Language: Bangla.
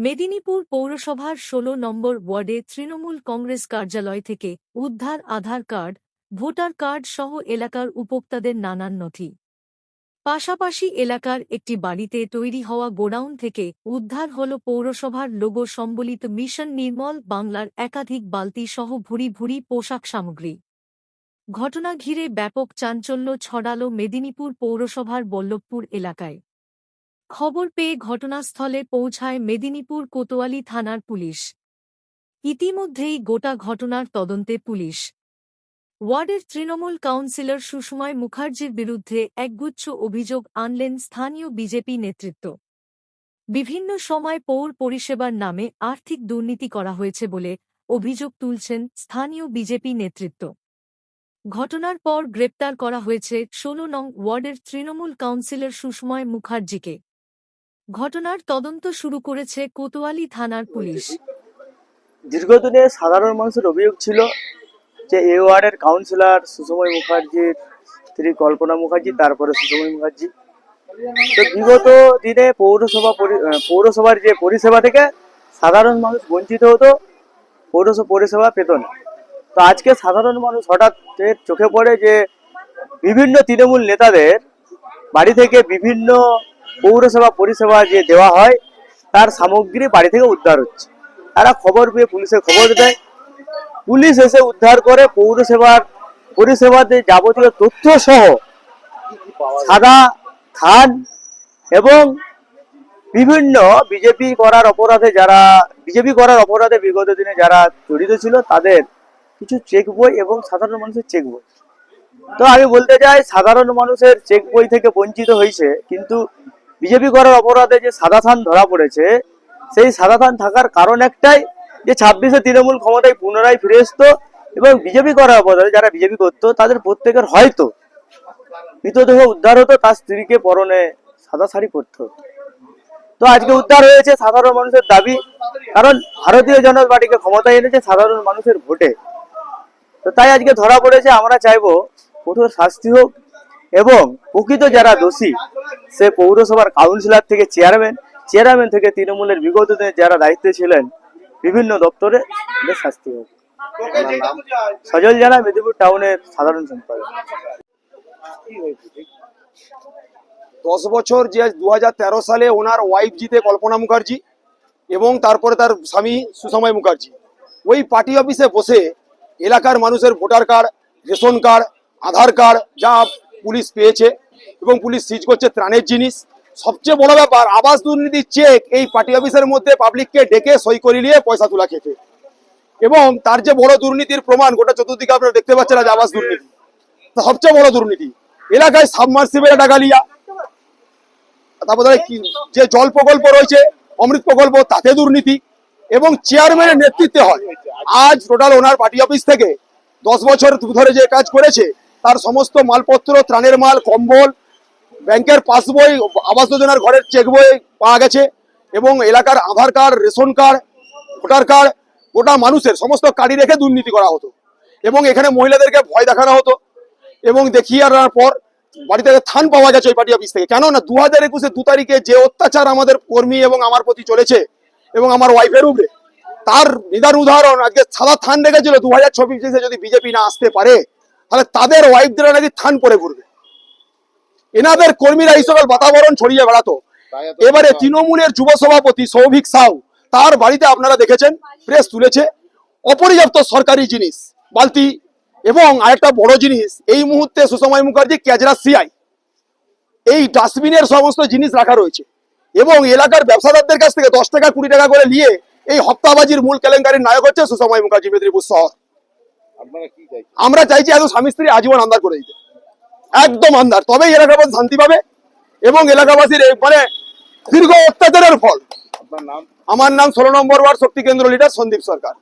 মেদিনীপুর পৌরসভার ১৬ নম্বর ওয়ার্ডে তৃণমূল কংগ্রেস কার্যালয় থেকে উদ্ধার আধার কার্ড, ভোটার কার্ড সহ এলাকার উপভোক্তাদের নানান নথি। পাশাপাশি এলাকার একটি বাড়িতে তৈরি হওয়া গোডাউন থেকে উদ্ধার হল পৌরসভার লোগো সম্বলিত মিশন নির্মল বাংলার একাধিক বালতি সহ ভুরি ভুরি পোশাক সামগ্রী। ঘটনা ঘিরে ব্যাপক চাঞ্চল্য ছড়াল মেদিনীপুর পৌরসভার বল্লভপুর এলাকায়। খবর পেয়ে ঘটনাস্থলে পৌঁছায় মেদিনীপুর কোতোয়ালি থানার পুলিশ। ইতিমধ্যেই গোটা ঘটনার তদন্তে পুলিশ। ওয়ার্ডের তৃণমূল কাউন্সিলর সুষময় মুখার্জির বিরুদ্ধে একগুচ্ছ অভিযোগ আনলেন স্থানীয় বিজেপি নেতৃত্ব। বিভিন্ন সময় পৌর পরিষেবার নামে আর্থিক দুর্নীতি করা হয়েছে বলে অভিযোগ তুলছেন স্থানীয় বিজেপি নেতৃত্ব। ঘটনার পর গ্রেপ্তার করা হয়েছে ১৬ নং ওয়ার্ডের তৃণমূল কাউন্সিলর সুষময় মুখার্জিকে। ঘটনার তদন্ত শুরু করেছে কোতোয়ালি থানার পুলিশ। দীর্ঘদিনে সাধারণ মানুষের অভিযোগ ছিল যে এই ওয়ার্ডের কাউন্সিলর সুষময় মুখার্জির স্ত্রী কল্পনা মুখার্জি, তারপরে সুষময় মুখার্জি, তো বিগত দিনে পৌরসভার যে পরিষেবা থেকে সাধারণ মানুষ বঞ্চিত হতো, পরিষেবা পেত না। তো আজকে সাধারণ মানুষ হঠাৎ চোখে পড়ে যে বিভিন্ন তৃণমূল নেতাদের বাড়ি থেকে বিভিন্ন পরিষেবা যে দেওয়া হয় তার সামগ্রী বাড়ি থেকে উদ্ধার হচ্ছে। তারা খবর পেয়ে পুলিশে খবর দেয়, পুলিশ এসে উদ্ধার করে পরিষেবাতে যাবতীয় তথ্য সহ সাদা থান এবং বিভিন্ন বিজেপি করার অপরাধে বিগত দিনে যারা জড়িত ছিল তাদের কিছু চেক বই এবং সাধারণ মানুষের চেক বই। তো আমি বলতে চাই, সাধারণ মানুষের চেক বই থেকে বঞ্চিত হয়েছে, কিন্তু বিজেপি করার অপরাধে যে সাদা থান ধরা পড়েছে, সেই সাদা থান থাকার কারণ একটাই যে ২৬শে তৃণমূল ক্ষমতায় পুনরায় ফিরে আসতো এবং বিজেপি করার অপরাধে যারা বিজেপি করতো তাদের প্রত্যেকের হয়তো মৃতদেহ উদ্ধার হতো, তার স্ত্রীকে পরনে সাদা শাড়ি পরতে হতো। তো আজকে উদ্ধার হয়েছে সাধারণ মানুষের দাবি, কারণ ভারতীয় জনতা পার্টিকে ক্ষমতায় এনেছে সাধারণ মানুষের ভোটে। তো তাই আজকে ধরা পড়েছে। আমরা চাইবো কঠোর শাস্তি হোক এবং প্রকৃত যারা দোষী, সে পৌরসভার কাউন্সিলর থেকে চেয়ারম্যান থেকে তৃণমূলের বিগত দিনে যারা দায়িত্বে ছিলেন বিভিন্ন দপ্তরে, শাস্তি হোক। সজল জানা, মেদিনীপুর টাউনের সাধারণ সম্পাদক। 10 বছর যে 2013 সালে ওনার ওয়াইফ জিতে কল্পনা মুখার্জি এবং তারপরে তার স্বামী সুষময় মুখার্জি ওই পার্টি অফিসে বসে এলাকার মানুষের ভোটার কার্ড, রেশন কার্ড, আধার কার্ড যা পুলিশ পেয়েছে এবং পুলিশ সিজ করছে ত্রাণের জিনিস। সবচেয়ে বড় ব্যাপার, আবাস দুর্নীতির চেক এই পার্টি অফিসের মধ্যে পাবলিককে ডেকে সই করিয়ে নিয়ে পয়সা তোলা খেতে। এবং তার যে বড় দুর্নীতির প্রমাণ গোটা চতুর্দিকে আপনারা দেখতে পাচ্ছেন, আজ আবাস দুর্নীতি সবচেয়ে বড় দুর্নীতি। এলাকায় সাবমার্সিবল ডাকালিয়া, তারপরে যে জল প্রকল্প রয়েছে অমৃত প্রকল্প, তাতে দুর্নীতি এবং চেয়ারম্যানের নেতৃত্বে হয়। আজ টোটাল ওনার পার্টি অফিস থেকে 10 বছর ধরে যে কাজ করেছে তার সমস্ত মালপত্র, ত্রাণের মাল, কম্বল, ব্যাংকের পাসবই, আবাস যোজনার ঘরের চেক বই পাওয়া গেছে এবং এলাকার Aadhaar card, ration card, voter card, গোটা মানুষের সমস্ত কার্ডই রেখে দুর্নীতি করা হতো এবং এখানে মহিলাদেরকে ভয় দেখানো হতো এবং দেখিয়ে আনার পর বাড়ি থেকে থান পাওয়া গেছে ওই পার্টি অফিস থেকে। কেননা 2021-এর 2 তারিখে যে অত্যাচার আমাদের কর্মী এবং আমার প্রতি চলেছে এবং আমার ওয়াইফের উপরে, তার নিদান উদাহরণ আজকে সাদা থান রেখেছিল। 2024-এ যদি বিজেপি না আসতে পারে তাহলে তাদের ওয়াইফদের নাকি থান পরে ঘুরবে। এনাদের কর্মীরা এই সকল বাতাবরণ ছড়িয়ে বেড়াতো। এবারে তৃণমূলের যুব সভাপতি সৌভিক সাউ, তার বাড়িতে আপনারা দেখেছেন প্রেস তুলেছে অপর্যাপ্ত সরকারি জিনিস, বালতি এবং আরেকটা বড় জিনিস, এই মুহূর্তে সুষময় মুখার্জি কেজরা সিআই, এই ডাস্টবিনের সমস্ত জিনিস রাখা রয়েছে এবং এলাকার ব্যবসাদারদের কাছ থেকে 10 টাকা 20 টাকা করে নিয়ে এই হপ্তাবাজির মূল কেলেঙ্কারির নায়ক হচ্ছে সুষময় মুখার্জি মেদিনীপুর শহর। আমরা চাইছি এত স্বামী স্ত্রী আজীবন আন্ধার করে দিতে, একদম আন্ধার, তবেই এলাকাবাসী শান্তি পাবে এবং এলাকাবাসীর মানে দীর্ঘ অত্যাচারের ফল। আমার নাম 16 নম্বর ওয়ার্ড শক্তি কেন্দ্র লিডার সন্দীপ সরকার।